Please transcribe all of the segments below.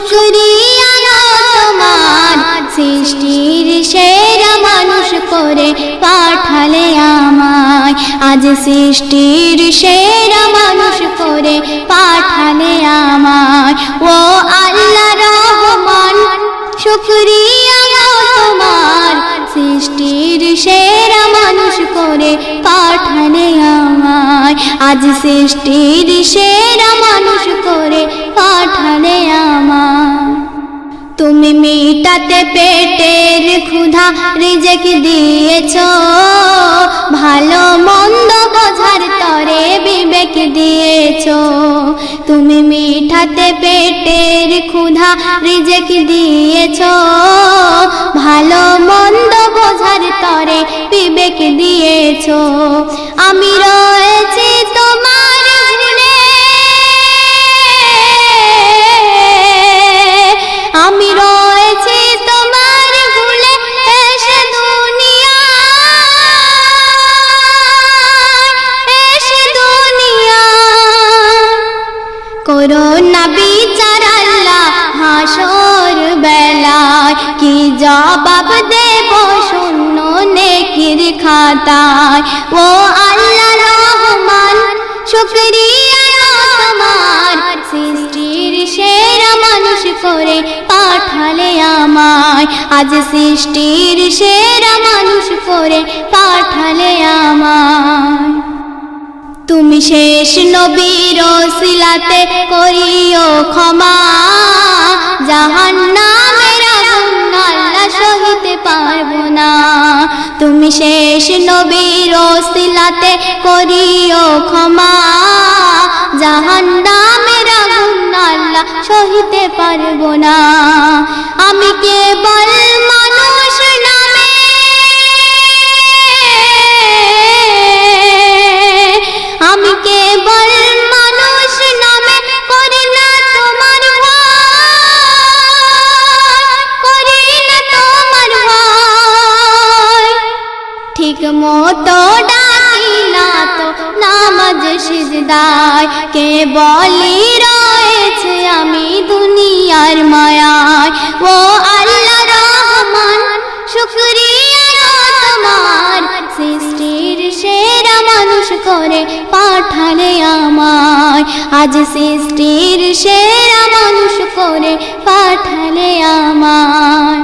শুকরিয়া তোমার সৃষ্টির সেরা মানুষ করে পাঠালে আমায় আজ সৃষ্টির সেরা মানুষ করে পাঠালে আমায় ও আল্লাহ রহমান শুকরিয়া তোমার সৃষ্টির সেরা মানুষ করে পাঠালে আমায় আজ সৃষ্টির সেরা মানুষ করে পাঠালে আমায় তুমি মিটাতে পেটের ক্ষুধা রিজিক দিয়েছো ভালো মন্দ বোঝার তরে বিবেক দিয়েছো তুমি মিটাতে পেটের ক্ষুধা রিজিক দিয়েছো ভালো মন্দ বোঝার তরে বিবেক দিয়েছো আমি রয়েছি তোমার গুণে আমি রয়েছি তোমার ভুলে এসে দুনিয়া করোনা বিচার আল্লাহ হাসর বেলায় কি জবাব দেব শূন্য নেকির খাতায় ও আল্লাহ রহমান শুকরিয়া তোমার সৃষ্টির সেরা মানুষ করে পাঠালে আমায় আজ সৃষ্টির সেরা মানুষ করে পাঠালে আমায় তুমি শেষ নবীর ওসিলাতে করিও ক্ষমা জাহান্নামের আগুন আল্লাহ সহিতে পারবো না তুমি শেষ নবীর ওসিলাতে করিও ক্ষমা জাহান্নামের আগুন আল্লাহ সহিতে পারবো না আমি কেবল মানুষ নামে আমি কেবল মানুষ নামে করি না তোমার ভয় ঠিক মতো ডাকি না তো নামাজ সিজদায় কেবলই রয়েছে আমি দুনিয়ার মায়ায় ও আল্লাহ রহমান শুকরিয়া তোমার সৃষ্টির সেরা মানুষ করে পাঠালে আমায় আজ সৃষ্টির সেরা মানুষ করে পাঠালে আমায়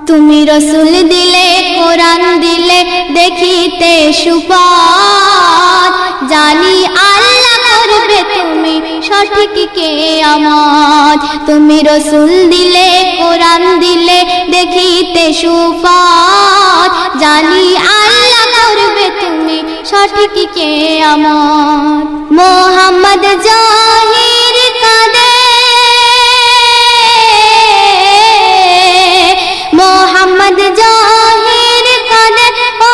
তুমি রসুল দিলে কোরআন দিলে দেখিতে সুপথ জানি আল্লাহ করবে তুমি সঠিক কিয়ামত তুমি রসুল দিলে কোরআন দিলে দেখিতে সুপথ জানি আল্লাহ করবে তুমি সঠিক কিয়ামত মোহাম্মদ জাহির কাঁদে মোহাম্মদ জাহির কাঁদে ও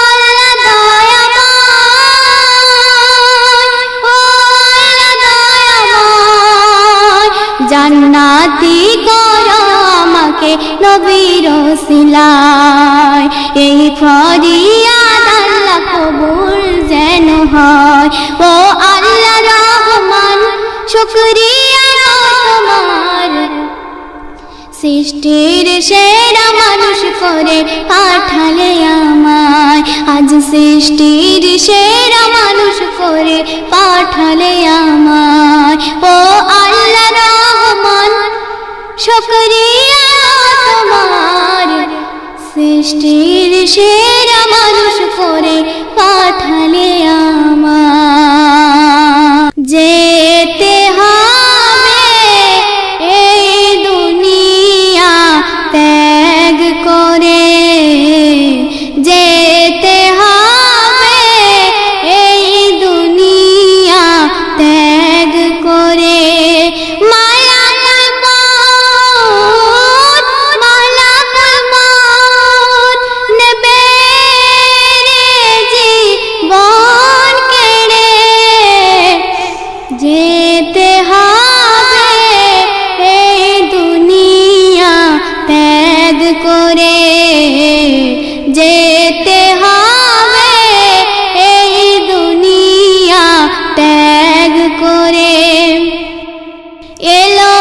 আল্লাহ দয়াময় জান্নাতি করো আমাকে নবীর ওসিলায় এই ফরিয়াদ আল্লাহ কবুল যেন হয় ও আল্লাহ রহমান শুকরিয়া তোমার সৃষ্টির সেরা মানুষ করে পাঠালে আমায় আজ সৃষ্টির সেরা মানুষ করে পাঠালে আমায় ও আল্লাহ রহমান শুকরিয়া তোমার সৃষ্টির সেরা মানুষ করে পাঠালে আমায় যেতে হবে এই দুনিয়া ত্যাগ করে যেতে হবে এই দুনিয়া ত্যাগ করে মালাকুল মউত নেবে রে জীবন কেড়ে যেতে হবে এই দুনিয়া ত্যাগ করে যেতে হবে এই দুনিয়া ত্যাগ করে এলো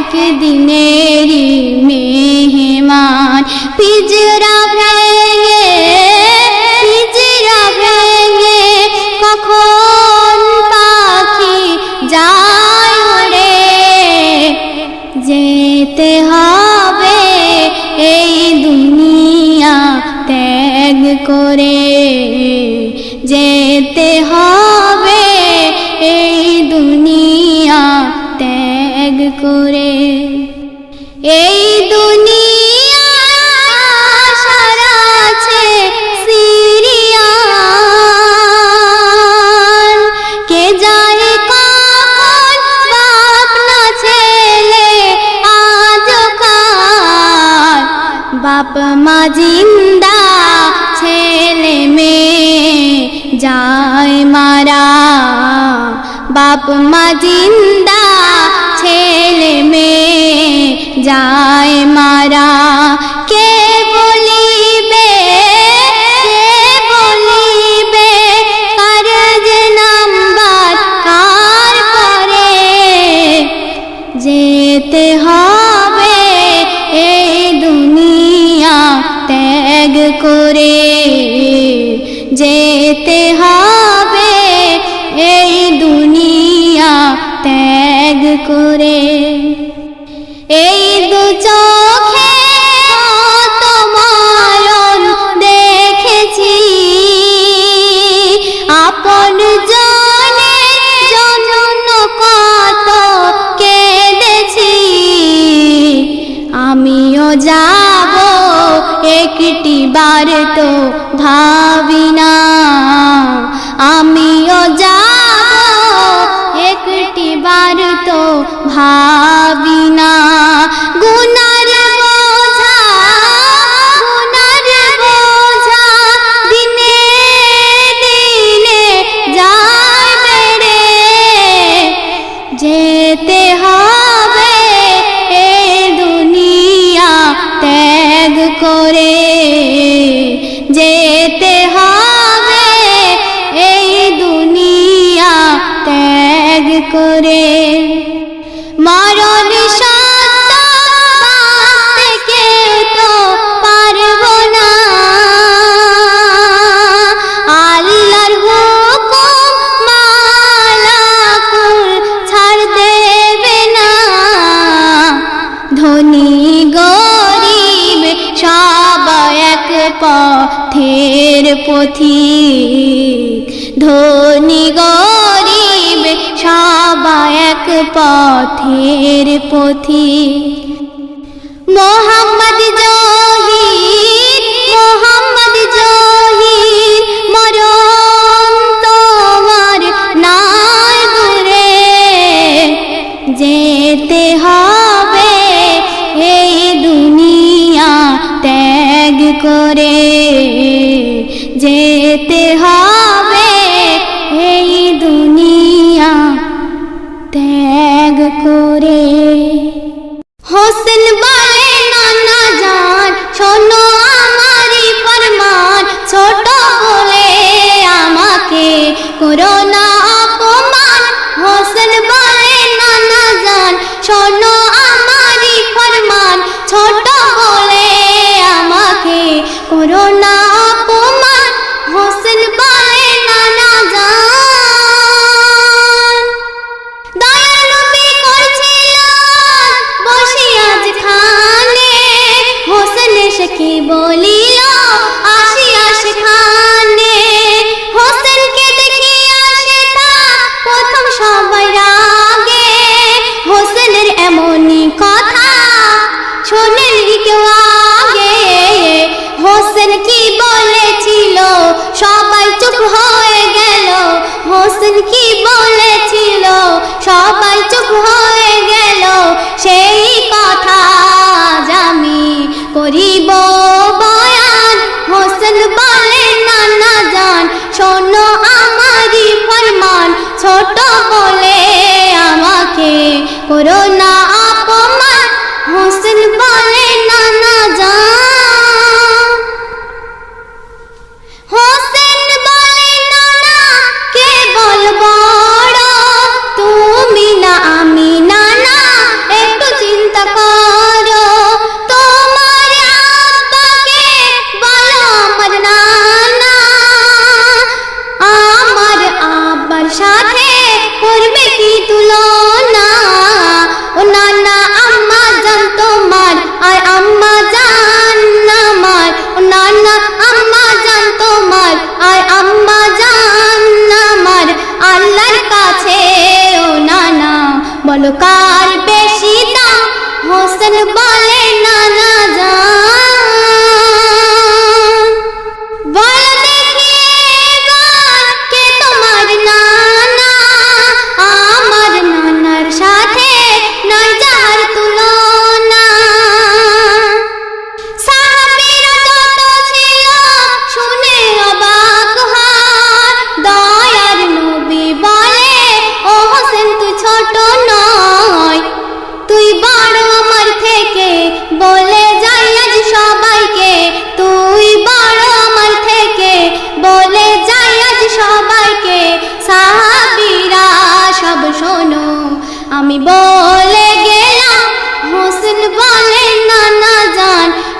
একদিনেরই মেহমান। পিজরা ভেঙে কখন পাখি যায় উড়ে, যেতে হবে এই দুনিয়া ত্যাগ করে, যেতে হবে এই দুনিয়া ত্যাগ করে। এই দুনিয়া সারা আছে সিরিয়াল, কে যায় কখন বাপ না ছেলে আজকাল। বাপ মা জিন্দা ছেলে মেয়ে যায় মারা, বাপ মা জিন্দা ছেলে মেয়ে যায় মারা। কে বলিবে কার যে নাম্বার কার পরে, যেতে হবে এই দুনিয়া ত্যাগ করে, যেতে হবে এই দুনিয়া ত্যাগ করে। এই দু চোখে কত মরণ দেখেছি, আপন জনের জন্য কত কেঁদেছি। আমিও যাব একটি বার তো ভাবি না, আমিও যাব একটি বার তো ভাবি না। গুনার বোঝা দিনে দিনে যায় বেড়ে, যেতে হবে এই দুনিয়া ত্যাগ করে, যেতে হবে এই দুনিয়া ত্যাগ করে। মরণ সত্য বাঁচতে কেউ তো পারব না, আল্লাহর হুকুম মালাকুল ছাড় দেবে না। ধনী গরিব সবাই এক পথের পথিক, ধনী গরিব সবাই এক পথের পথিক। মোহাম্মদ জহির মরণ তোমার নাই দূরে, যেতে হবে এই দুনিয়া ত্যাগ করে, যেতে হবে এই দুনিয়া ত্যাগ করে। হোসেন বলে নানা জান শোনো আমারই ফরমান, ছোট বলে আমাকে করো না অপমান। হোসেন বলে নানা জান শোনো আমারই ফরমান, ছোট বলে আমাকে করো না অপমান। হোসেন বলে নানা জান দয়াল নবী করছিলেন বসে আজ খানে, হোসেন এসে কি বলিল আসিয়া সেখানে। হোসেনকে দেখিয়া সেটা প্রথম সবাই রাগে, হোসেনের এমনই কথা শোনেনি কেউ আগে। হোসেন কি বলেছিল সবাই চুপ হয়ে গেল, হোসেন কি বলেছিল সবাই চুপ হয়ে গেল। সেই কথা আমি করিব বয়ান, হোসেন বলে নানা জান শোনো আমারই ফরমান, ছোট বলে আমাকে করো না অপমান। হোসেন বলে নানা জান, হোসেন বলে নানা কে বল বড়, তুমি না আমি নানা একটু চিন্তা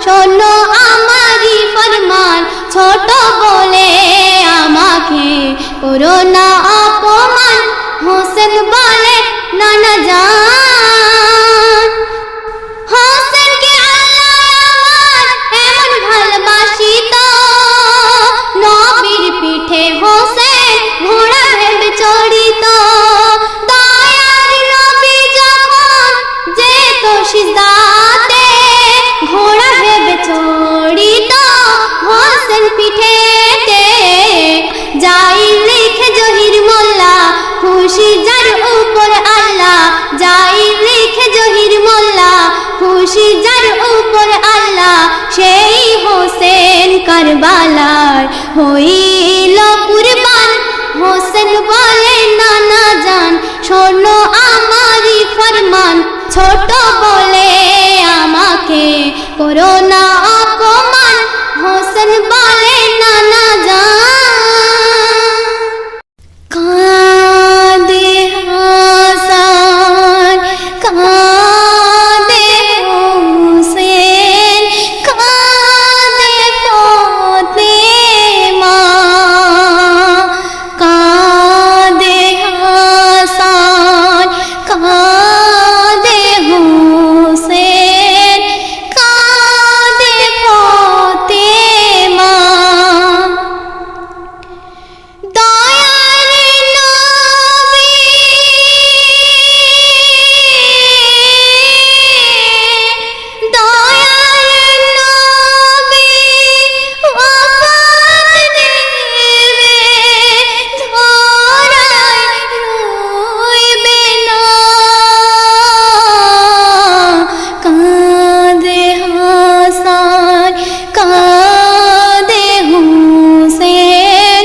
শোনো আমারই ফরমান, ছোট বলে আমাকে করো না অপমান। হোসেন বলে নানা জান, হোসেনকে আল্লাহ আমার এমন ভালোবাসিত, নবীর পিঠে হোসেন ঘোড়া ভেবে চড়িত। দয়ার নবী যখন যেত সিজদাতে, ঘোড়া ভেবে চড়িত হোসেন পিঠেতে। যাই লিখে জহির মোল্লা, খুশি যার উপর আল্লাহ। যাই লিখে জহির মোল্লা, খুশি যার উপর আল্লাহ। সেই হোসেন কারবালার হইল কুরবান। হোসেন বলে নানা জান, শোনো আমারই ফরমান, ছোট বলে আমাকে করো না অপমান। হোসেন বলে নানা জান, কাঁদে হাসান, কাঁদে হোসেন, কাঁদে ফাতেমা। কাঁদে হাসান, কাঁদে হোসেন, কাঁদে ফাতেমা। দয়ার নবী, দয়ার নবী ওফাত নেবে, ধরায় রইবে না। কাঁদে হাসান, কাঁদে হোসেন,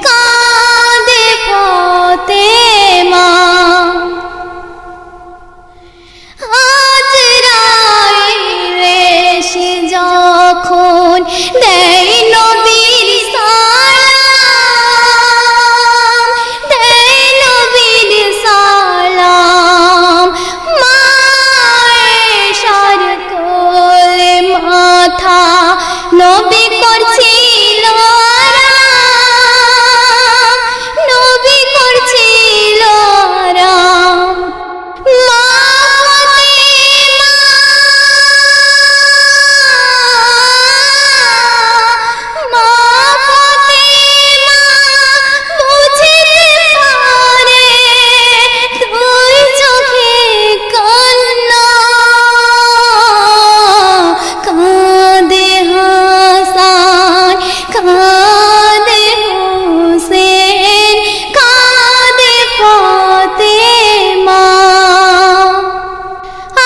কাঁদে ফাতেমা। আজরাইলে এসে যখন দেয় নবীর সালাম, দেয় নবীর সালাম। মায়েশার কোলে মাথা নবী করছিল আরাম, নবী করছিল আরাম। মা ফাতেমা, মা ফাতেমা বুঝিতে পারে দুই চোখে কান্না। কাঁদে হাসান, কাঁদে হোসেন, কাঁদে ফাতেমা।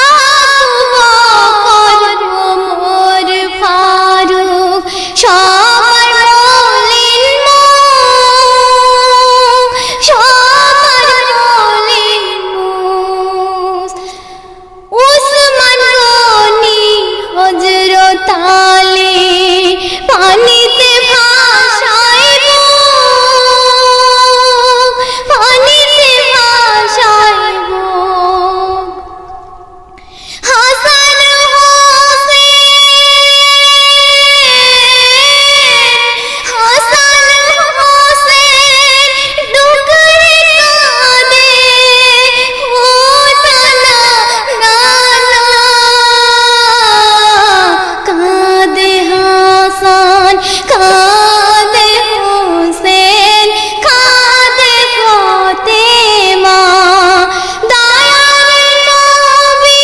আবু বকর, ওমর, ফারুক সবার মলিন মুখ, সবার মলিন মুখ। উসমান গনি, হযরত আলী পানিতে ভাসায় বুক, পানিতে ভাসায় বুক। হাসান হোসেন, হাসান হোসেন ডুকরে কাঁদে, ও নানা নানা। কাঁদে হাসান, কাঁদে হোসেন, কাঁদে ফাতেমা। দয়ার নবী,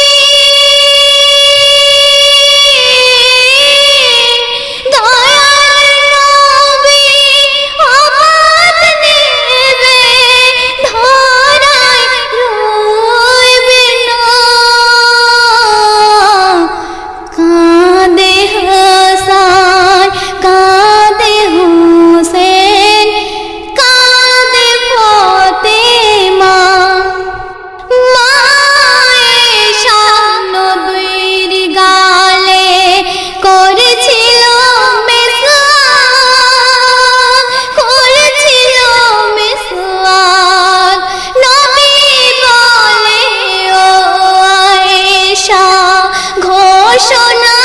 দয়ার নবী ওফাত নেবে, ধরায় রইবে না। কাঁদে হাসান, কাঁদে হোসেন, কাঁদে ফাতেমা। মায়েশা নবীর গালে করেছিল মেসওয়াক, করেছিল মেসওয়াক। নবী বলে ও আয়েশা ঘোষণা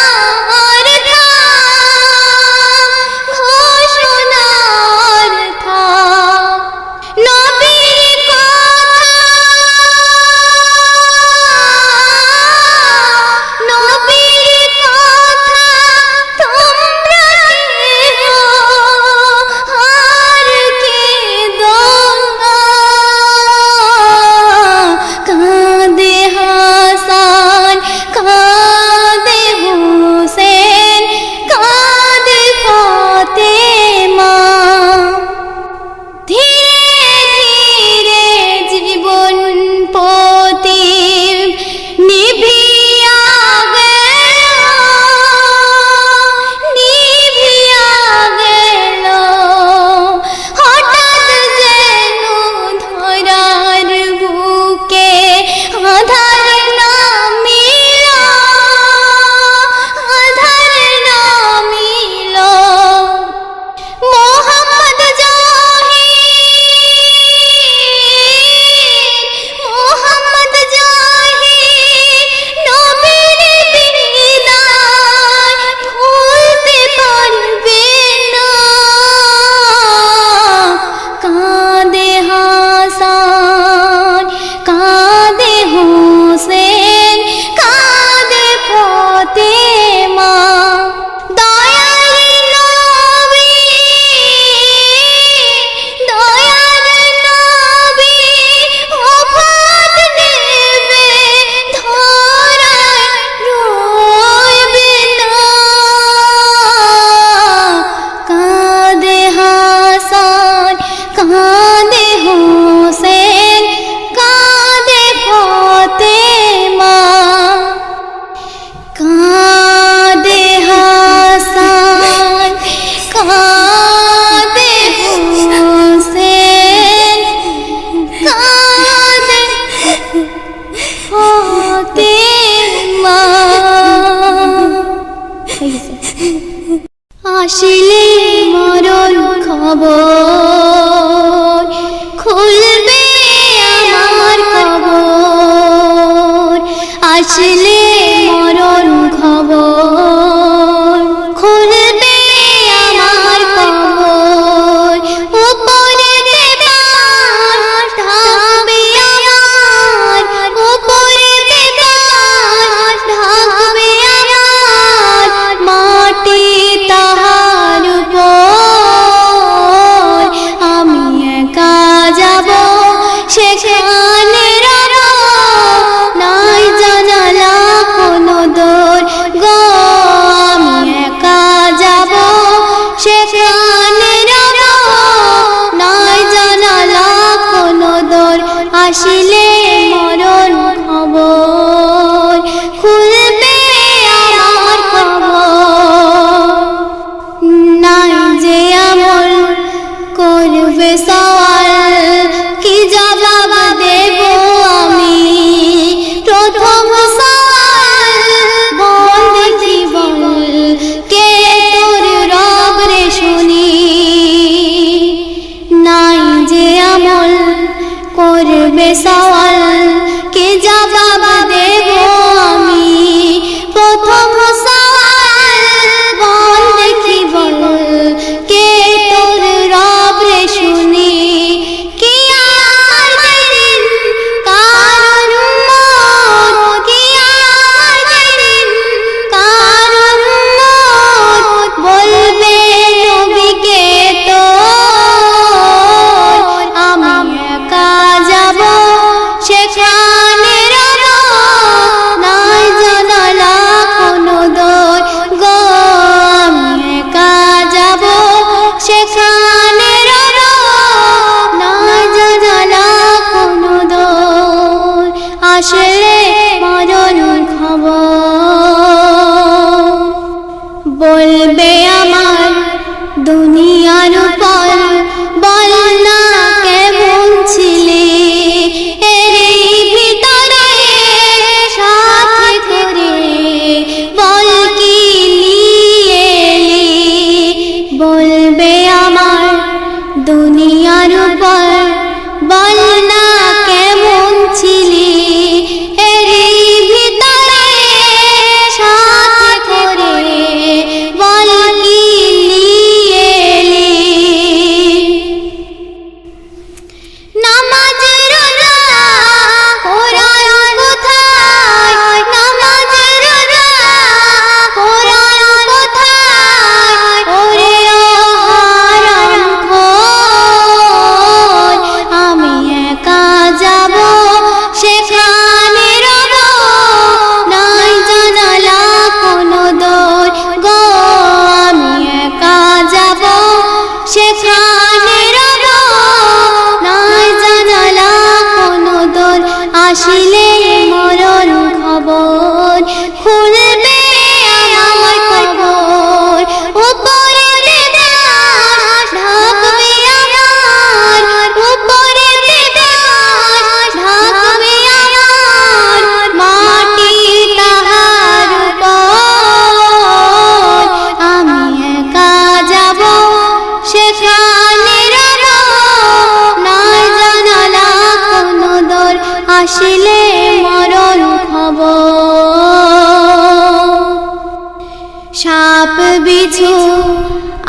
সাপ বিছু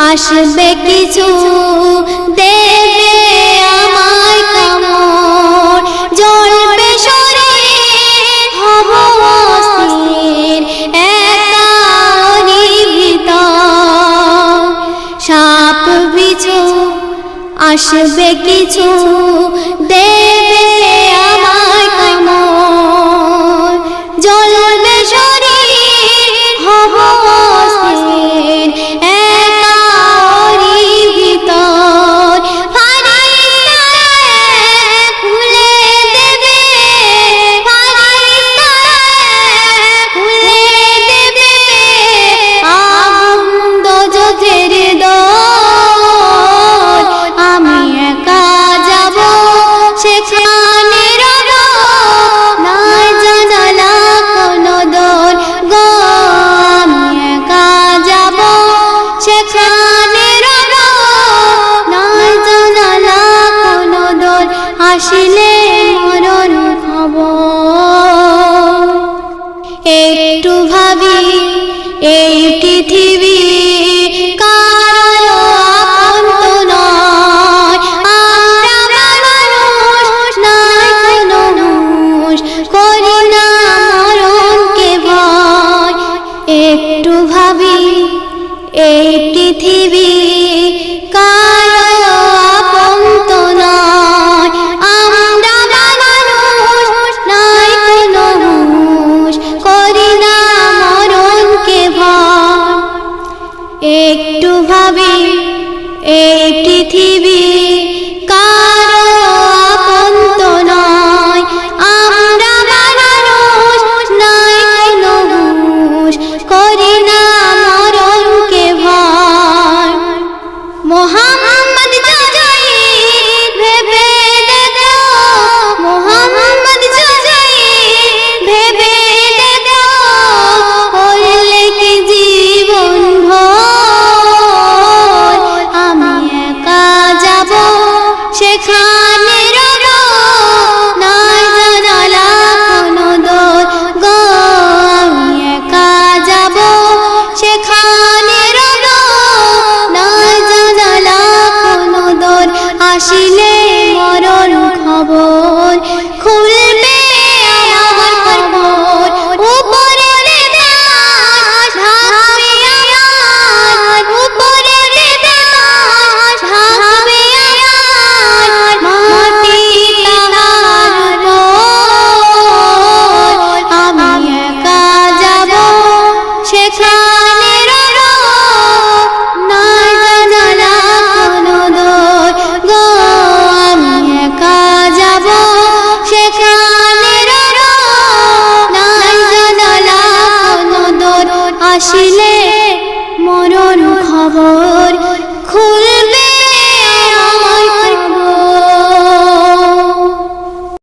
আসবে কিছু দেবে আমায় কামড় জ্বলবে শরীর হব অস্থির একারি ভিতর সাপ বিছু আসবে কিছু দেবে আমায় কামড় জ্বলবে শরীর হব অস্থির একারি ভিতর ফারিস্তারা খুলে দেবে আগুন দোজখের দোর আমি একা যাব সেখানে রব নাই জানালা কোনো দোর গো আমি একা যাব সেখানে রব নাই জানালা কোনো দোর আসিলে মরণ খবর একটু ভাবি এই পৃথিবী কারো আপন তো নয় আমরা মানুষ নাই কোনো হুঁশ করি না মরণকে ভয় একটু ভাবি এই পৃথিবী কারো আপন তো নয় আমরা মানুষ নাই কোনো হুঁশ করি না মরণকে ভয় একটু ভাবি এই পৃথিবী কারো আপন তো নয় আমরা মানুষ নাই কোনো হুঁশ করি না মরণকে ভয় মোহাম্মদ জয় ভেবে দেখো মোহাম্মদ জয় ভেবে দেখো করলে কি জীবন ভর আমি একা যাব সেখানে রব নাই জানালা কোনো দোর গো আমি একা যাব সেখানে রব নাই জানালা কোনো দোর আসিলে মরণ খবর খুলবে আমার খবর উপরে দেবাস ঢাকবে আমার উপরে দেবাস ঢাকবে আমার মাটি তাহার উপর আমি একা যাব সেখানে